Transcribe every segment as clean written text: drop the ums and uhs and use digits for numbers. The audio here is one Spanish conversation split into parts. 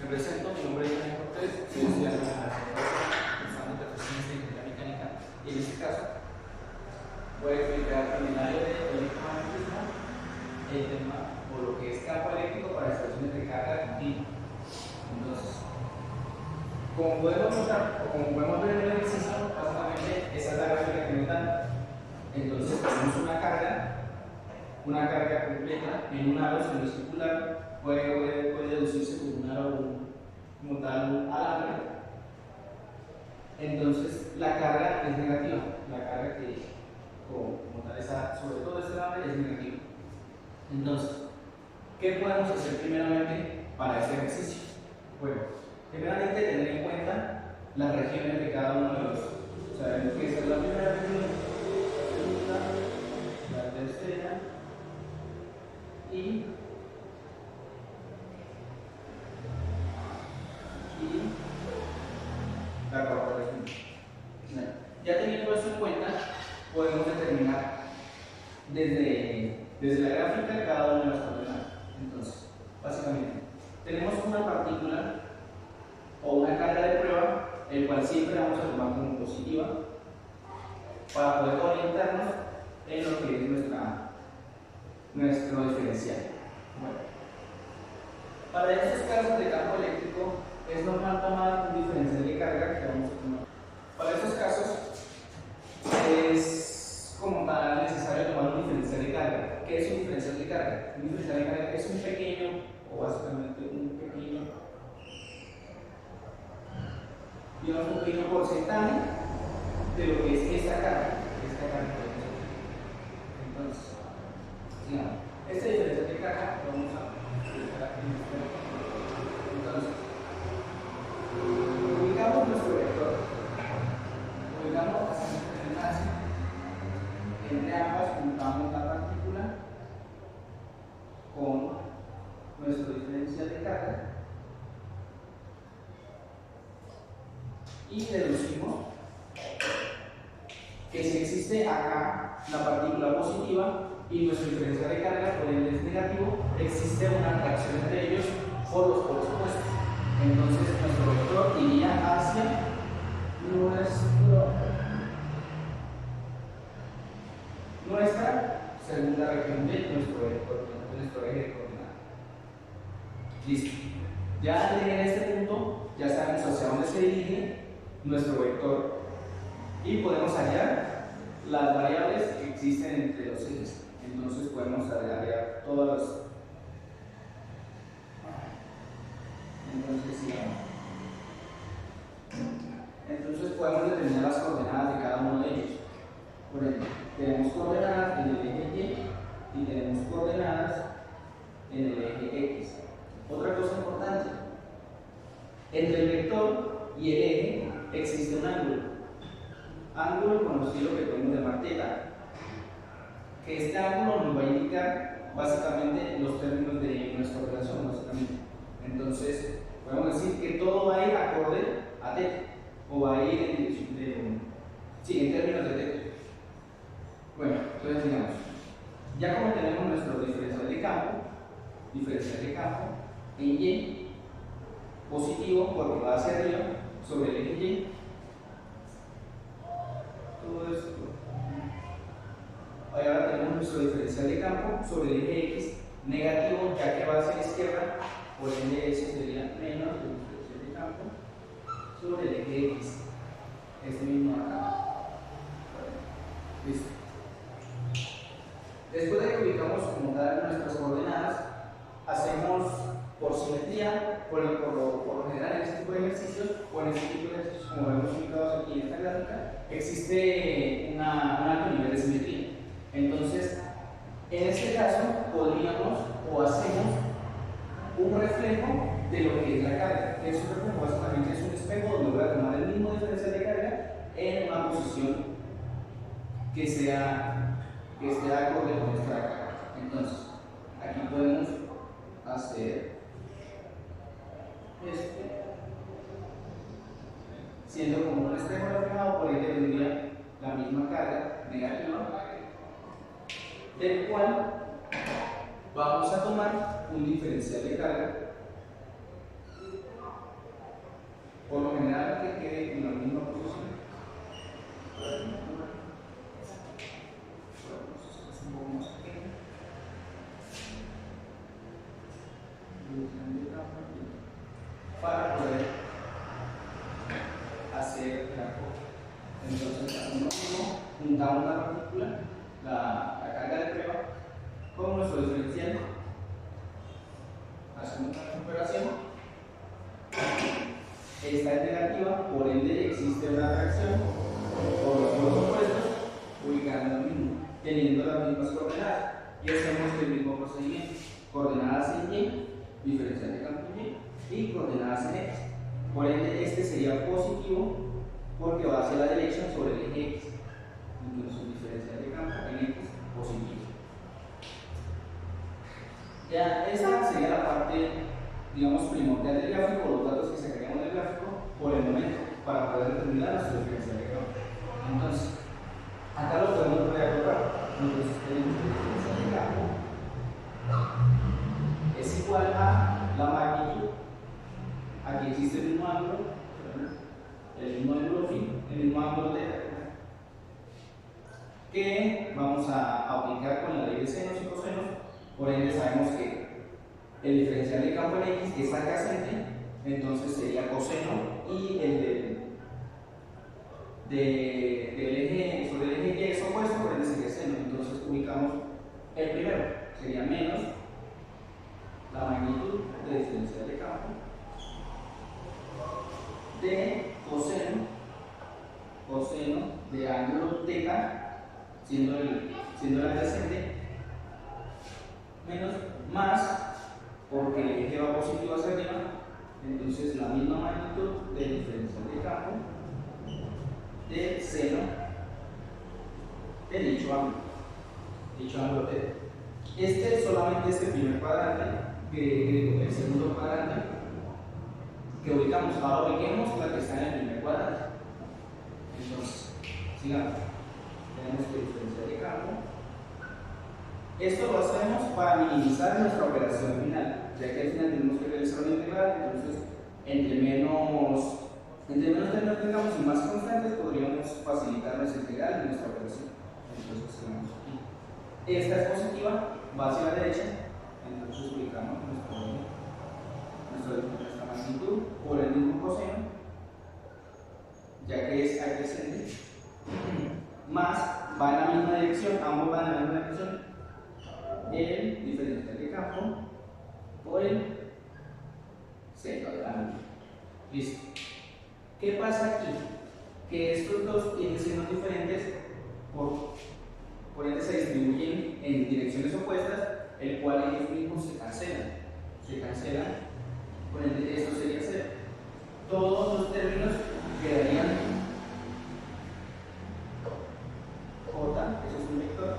Me presento, mi nombre es Daniel Cortés, soy estudiante de la Universidad de Ingeniería Mecánica y en este caso voy a explicar en el área de electromagnetismo el tema o lo que es campo eléctrico para estaciones de carga continua. Entonces, como podemos notar o como podemos ver en el ejercicio, básicamente esa es la gráfica que nos dan. Entonces tenemos una carga completa en un aro semicircular, puede deducirse como un aro como tal un alambre. Entonces la carga es negativa, la carga que como tal sobre todo este alambre es negativa. Entonces, ¿qué podemos hacer primeramente para este ejercicio? Bueno, primeramente tener en cuenta las regiones de cada uno de los. Sabemos que esta es la primera región, la segunda, la tercera y la cuarta región. Ya teniendo eso en cuenta, podemos determinar desde la gráfica cada una de las coordenadas. Entonces, básicamente, tenemos una partícula o una carga de prueba, el cual siempre vamos a tomar como positiva para poder orientarnos en lo que es nuestro diferencial. Bueno, para estos casos de campo eléctrico es normal tomar un diferencial de carga que vamos a tomar. Para estos casos es como tal necesario tomar un diferencial de carga. ¿Qué es un diferencial de carga? Un diferencial de carga es un pequeño, o básicamente un pequeño porcentaje de lo que es esta carga. Entonces, digamos, este diferencial de carga lo vamos a utilizar aquí en este momento. Entonces, ubicamos nuestro vector, ubicamos hacia nuestro enlace, entre ambas juntamos la partícula con nuestro diferencial de carga y deducimos que si existe acá la partícula positiva y nuestro diferencial de carga por ende es negativo, existe una atracción entre ellos por los polos opuestos. Entonces nuestro vector iría hacia nuestra segunda región de nuestro eje de coordenadas. Listo. Ya en este punto ya sabemos hacia dónde se dirige nuestro vector y podemos hallar las variables que existen entre los ejes. Entonces podemos hallar todas las. Entonces podemos determinar las coordenadas de cada uno de ellos. Por ejemplo, tenemos coordenadas en el eje Y y tenemos coordenadas en el eje X. Otra cosa importante, entre el vector y el eje existe un ángulo conocido que podemos llamar θ, que este ángulo nos va a indicar básicamente los términos de nuestra relación, básicamente. Entonces, podemos decir que todo va a ir acorde a θ, o va a ir en dirección en términos de θ. Bueno, entonces digamos, ya como tenemos nuestro diferencial de campo en Y positivo porque va hacia arriba sobre el eje Y, todo esto. Ahora tenemos nuestro diferencial de campo sobre el eje X negativo, ya que va hacia la izquierda, por ende eso sería menos el diferencial de campo sobre el eje X. Este mismo acá. Listo. Después de que ubicamos como tal nuestras coordenadas, hacemos por simetría, por lo general en este tipo de ejercicios, o en este tipo de ejercicios como vemos ubicados aquí en esta gráfica, existe un alto nivel de simetría. Entonces, en este caso, podríamos o hacemos un reflejo de lo que es la carga. Es un reflejo, básicamente es un espejo donde voy a tomar el mismo diferencial de carga en una posición que esté acorde con nuestra carga. Entonces, aquí podemos hacer siendo como un espejo reflejado, por ende tendría la misma carga negativa, del cual vamos a tomar un diferencial de carga dirección de campo para poder hacer la cosa. Entonces, hacemos lo mismo, juntamos la partícula, la carga de prueba, con nuestro diferencial, hacemos una recuperación. Esta es negativa, por ende existe una reacción por los polos opuestos ubicando el mismo, teniendo las mismas coordenadas, y hacemos el mismo procedimiento: coordenadas en Y, diferencial de campo en Y, y coordenadas en X. Por ende, este sería positivo porque va hacia la dirección sobre el eje X. Entonces, diferencial de campo en X positivo. Ya esta sería la parte, digamos, primordial del gráfico, los datos que sacaríamos del gráfico por el momento, para poder determinar nuestro diferencial de campo. Entonces, acá lo podemos reagrupar. Entonces, tenemos que el diferencial de campo es igual a la magnitud. Aquí existe el mismo ángulo, el mismo ángulo phi, el mismo ángulo θ, que vamos a aplicar con la ley de senos y cosenos. Por ende, sabemos que el diferencial de campo en X es adyacente, entonces sería coseno, y el del eje sobre el eje Y es opuesto, por ende sería seno. Entonces ubicamos el primero, sería menos la magnitud del diferencial de campo de coseno de ángulo θ, siendo el adyacente, menos más, porque el eje va positivo hacia arriba, entonces la misma magnitud del diferencial de campo del seno de dicho ángulo θ. Solamente este primer cuadrante, el segundo cuadrante que ubicamos. Ahora ubiquemos la que está en el primer cuadrante. Entonces, sigamos. Tenemos que diferencial de campo. Esto lo hacemos para minimizar nuestra operación final, ya que al final tenemos que realizar una integral. Entonces, entre menos términos tengamos y más constantes, podríamos facilitar nuestra integral y nuestra operación. Entonces, sigamos aquí. Esta es positiva, va hacia la derecha, entonces ubicamos nuestra magnitud por el mismo coseno, ya que es adyacente, más va en la misma dirección, ambos van en la misma dirección, el diferencial de campo por el seno del ángulo. Listo. ¿Qué pasa aquí? Que estos dos tienen senos diferentes, por ende se distribuyen en direcciones opuestas, el cual ellos mismos se cancelan, por ende esto sería 0. Todos los términos quedarían J, eso es un vector,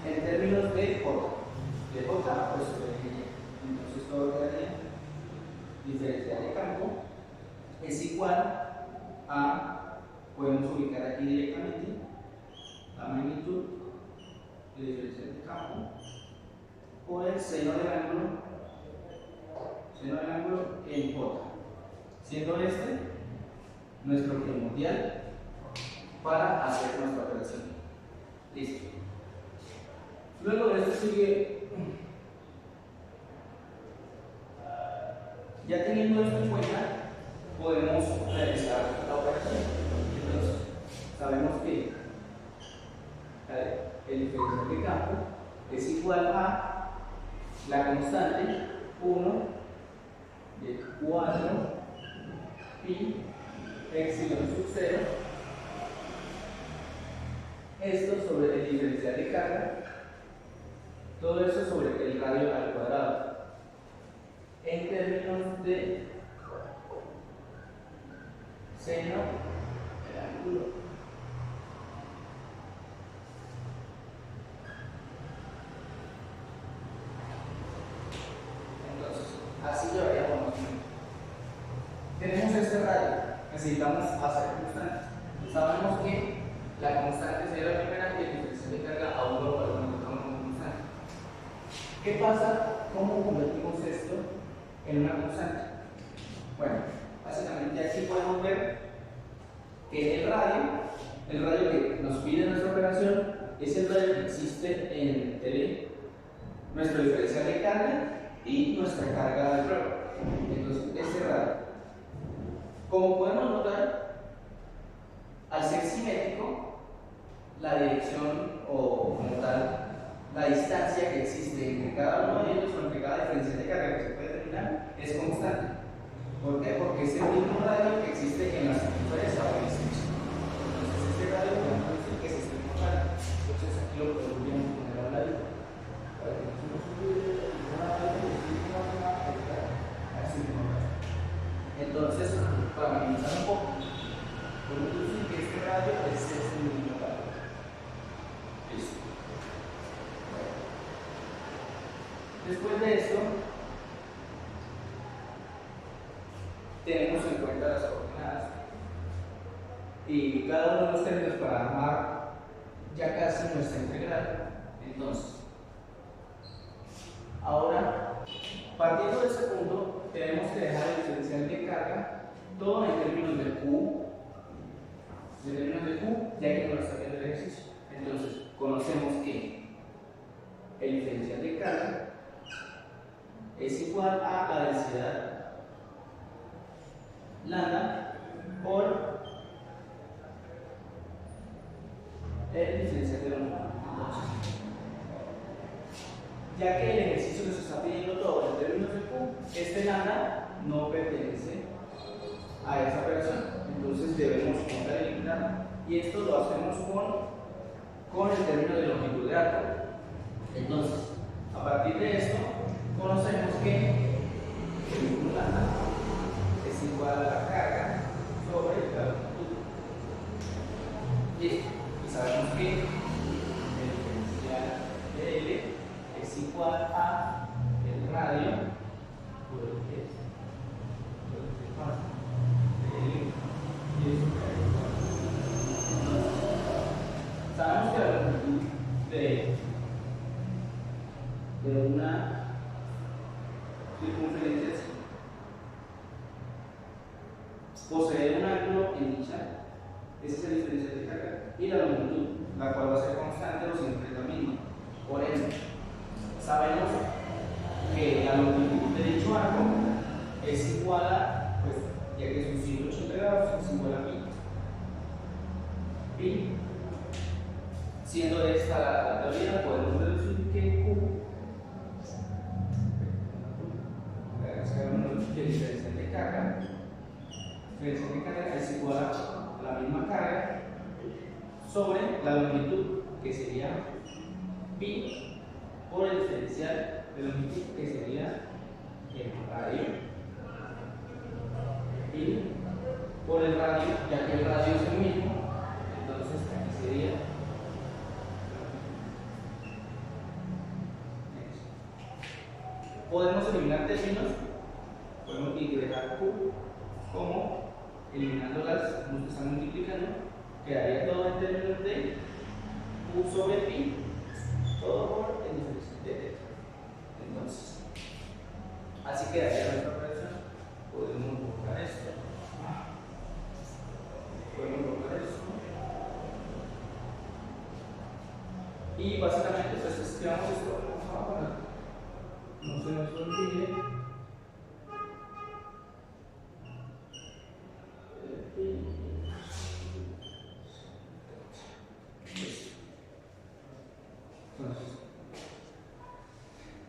en términos de J, pues sobre Y. Entonces todo quedaría diferencial de campo es igual a, podemos ubicar aquí directamente la magnitud de diferencial de campo por el seno del ángulo en J, siendo este nuestro primordial para hacer nuestra operación. Listo. Luego de esto sigue, ya teniendo esto en cuenta, podemos realizar la operación. Entonces, sabemos que el diferencial de campo es igual a la constante 1 de 4 pi epsilon sub 0, esto sobre el diferencial de carga, todo eso sobre el radio al cuadrado, en términos de seno del ángulo. Entonces, así llevaríamos. Tenemos este radio, necesitamos hacer constantes. Sabemos que la constante sería la primera y el diferencial de carga aún lo podemos encontrar como constante. ¿Qué pasa? ¿Cómo convertimos esto en una constante? Bueno, básicamente aquí podemos ver que el radio que nos pide nuestra operación es el radio que existe en el nuestro diferencial de carga y nuestra carga de prueba. Entonces, este radio. Como podemos notar, al ser simétrico, la dirección o como tal, la distancia que existe entre cada uno de ellos o entre cada diferencial de carga que se puede determinar es constante. ¿Por qué? Porque es el mismo radio que existe en la circunferencia o en el sexo. Entonces, este radio podemos decir que es este mismo radio. Entonces, aquí lo podríamos poner al lado para que no se nos olvide así mismo. Entonces, para minimizar un poco, podemos decir que este radio es este mismo radio. Listo. Después de esto, tenemos en cuenta las coordenadas y cada uno de los términos para armar ya casi nuestra integral. Entonces, ahora, partiendo de ese punto, tenemos que dejar el diferencial de carga todo en términos de Q, ya que no lo está viendo el ejercicio. Entonces, conocemos que el diferencial de carga es igual a la densidad lambda por el diferencial de longitud. Ya que el ejercicio nos está pidiendo todo en términos de Q, este lambda no pertenece a esa operación. Entonces debemos contar el lambda y esto lo hacemos con el término de longitud de arco. Entonces, a partir de esto, conocemos que el lambda es igual a la carga sobre la longitud. Listo. Y sabemos que el diferencial de L es igual a el radio por el que es sabemos que la longitud de una circunferencia así posee un ángulo en dicha, ese es el diferencial de carga, y la longitud, la cual va a ser constante o siempre la misma. Por ende, sabemos que la longitud de dicho arco es igual a, pues, ya que son 180 grados, es igual a pi. Y siendo esta la teoría, podemos deducir que Q, que el diferencial de carga es igual a la misma carga sobre la longitud, que sería pi, por el diferencial de longitud, que sería el radio, y por el radio, ya que el radio es el mismo, entonces aquí sería podemos eliminar términos, podemos dejar Q como eliminándolas, nos están multiplicando, quedaría todo en términos de Q sobre pi, todo por el diferencial de delta. Entonces, así quedaría nuestra operación. Podemos borrar esto, y básicamente pues escribamos esto, vamos a poner, no se nos olvide.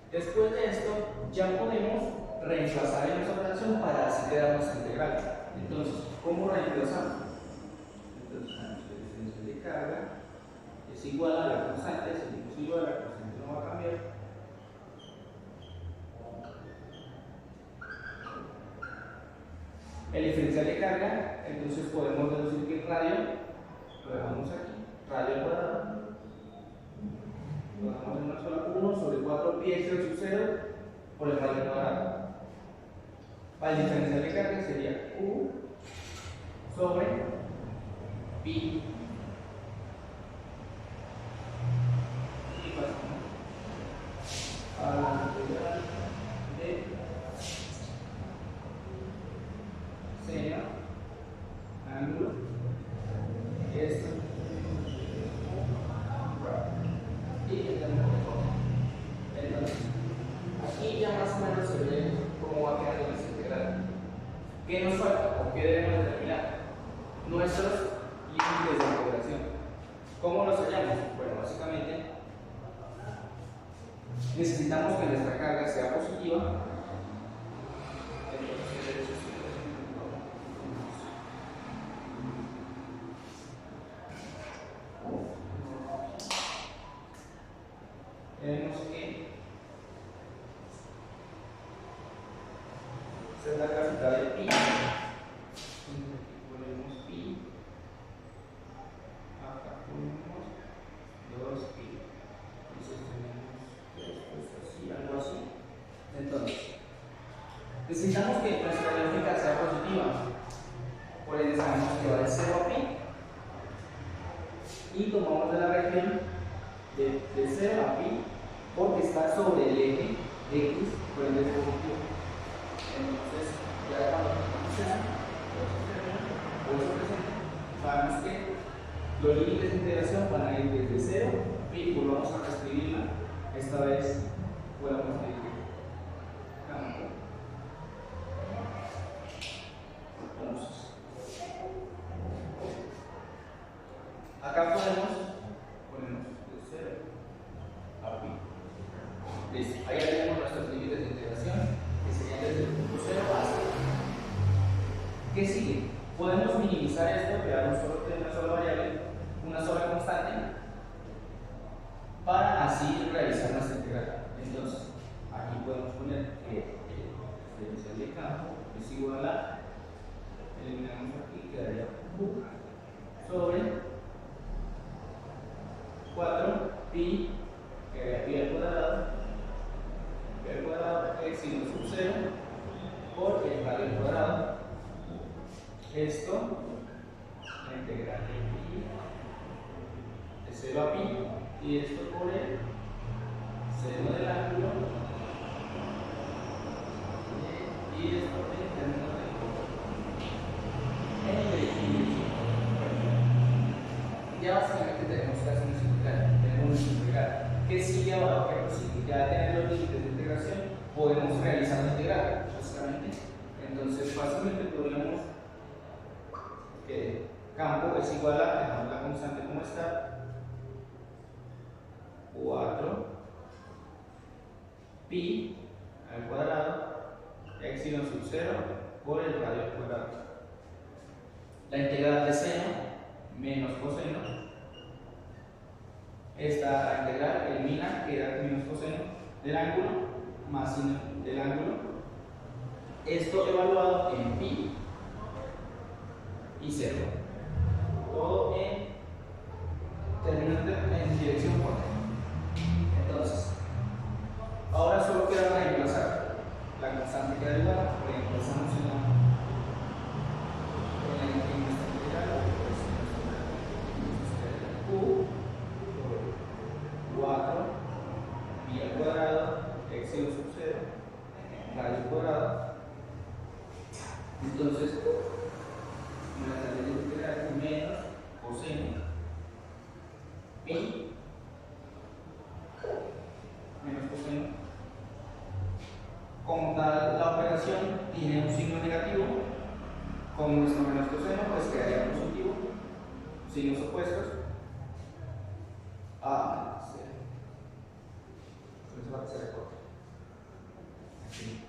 Después de esto, ya podemos reemplazar en esa operación para así quedar nuestra integral. Entonces, ¿cómo reemplazamos? Entonces, el diferencial de carga es igual a la constante, si es igual a la constante no va a cambiar. El diferencial de carga, entonces podemos deducir que el radio, lo dejamos aquí, radio al cuadrado, lo dejamos en una sola 1 sobre 4 pi extra sub 0 por el radio al cuadrado. Para el diferencial de carga sería Q sobre pi. Y pasamos a la integral de seno ángulo esto y el ángulo de entonces aquí ya más o menos se ve cómo va quedando nuestra integral. ¿Qué nos falta o qué debemos determinar? Nuestros límites de integración. ¿Cómo los hallamos? Bueno, básicamente necesitamos que nuestra carga sea positiva. Tenemos que hacer la gráfica de pi. Entonces aquí ponemos pi, acá ponemos 2pi. Entonces tenemos esto así, algo así. Entonces, necesitamos que nuestra gráfica sea positiva. Por ende sabemos que va de 0 a pi. Y tomamos de la región de 0 a pi porque está sobre el eje x, por ende es positivo. Entonces, ya cuando tenemos eso presente, sabemos que los límites de integración van a ir desde 0 a pi, pues vamos a reescribirla. Esta vez podemos escribir campo. Entonces, acá ponemos de 0 a pi. Listo, ahí ya tenemos nuestros límites de integración, que serían desde el punto 0 hasta. ¿Qué sigue? Podemos minimizar esto, crear una sola variable, una sola constante, para así realizar nuestra integral. Entonces, aquí podemos poner que el diferencial de campo es igual a, eliminamos aquí, quedaría q sobre 4pi, que quedaría pi al cuadrado, epsilon sub 0 por el radio al cuadrado. Esto, la integral de pi de 0 a pi, y esto por el seno del ángulo, y esto en términos de dirección. Ya básicamente tenemos que hacer nuestra integral. ¿Qué sigue ahora? ¿Qué prosigue? Ya tener los límites de integración, podemos realizar la integral, básicamente. Entonces, fácilmente podríamos que campo es igual a, dejamos la constante como está, 4 pi al cuadrado, epsilon sub 0 por el radio al cuadrado. La integral de seno menos coseno, esta integral elimina, queda menos coseno del ángulo más seno del ángulo. Esto evaluado en pi y 0. Todo en términos en dirección corta. Entonces, ahora solo queda reemplazar la constante queda igual, reemplazamos en nuestra integral, pues q sobre 4 pi al cuadrado, epsilon sub 0, radio al cuadrado. Entonces, nuestra integral menos coseno pi menos coseno. Como tal, la operación tiene un signo negativo, con nuestro menos coseno pues quedaría positivo, signos opuestos a 0. Entonces va a ser corto. Aquí.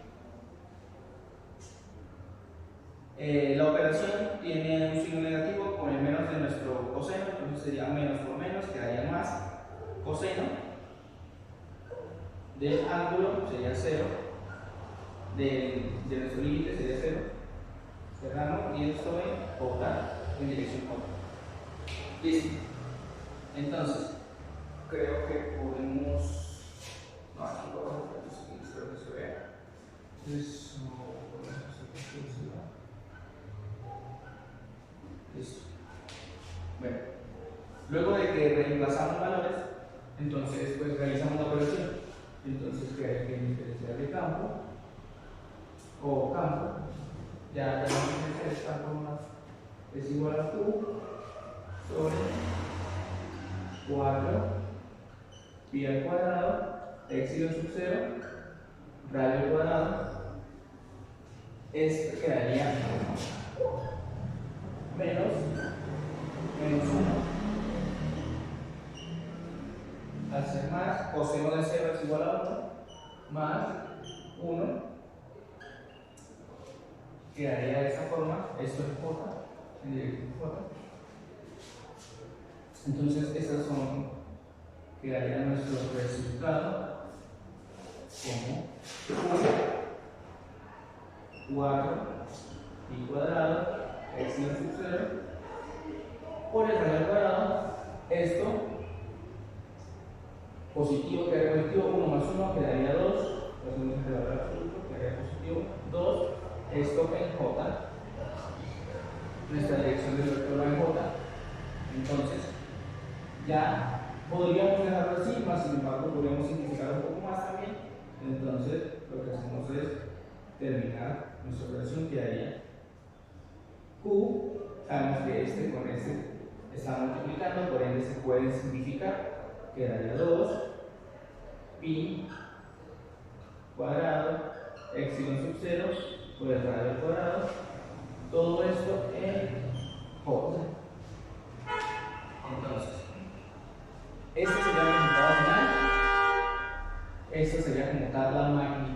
La operación tiene un signo negativo con el menos de nuestro coseno, entonces sería menos por menos, quedaría más coseno del ángulo, sería 0, de nuestro límite sería 0, cerramos y esto en otra en dirección otra. Listo. Entonces, creo que podemos. No, aquí podemos ver, espero que se vea. Entonces, listo. Bueno, luego de que reemplazamos valores, entonces pues realizamos la operación. Entonces queda que el diferencial de campo o campo, ya el diferencial de campo más es igual a q sobre 4 pi al cuadrado, epsilon sub 0 radio al cuadrado, esto quedaría menos 1. Al ser más, coseno de 0 es igual a 1, más 1, quedaría de esa forma, esto es J, en dirección J. Entonces, esas son, quedaría nuestro resultado como 4 pi cuadrado, x sub 0, por el radio al cuadrado, esto positivo quedaría positivo, 1 más 1 quedaría 2, lo hacemos entre valor absoluto, quedaría positivo 2, esto en J, nuestra dirección del vector va en J, entonces ya podríamos dejarlo así, más sin embargo podríamos simplificar un poco más también, entonces lo que hacemos es terminar nuestra operación, quedaría Q, sabemos que este con este está multiplicando, por ende se puede simplificar, quedaría 2 pi cuadrado epsilon sub 0 por el radio al cuadrado, todo esto en J. Entonces, este sería el resultado final, esto sería como tal la magnitud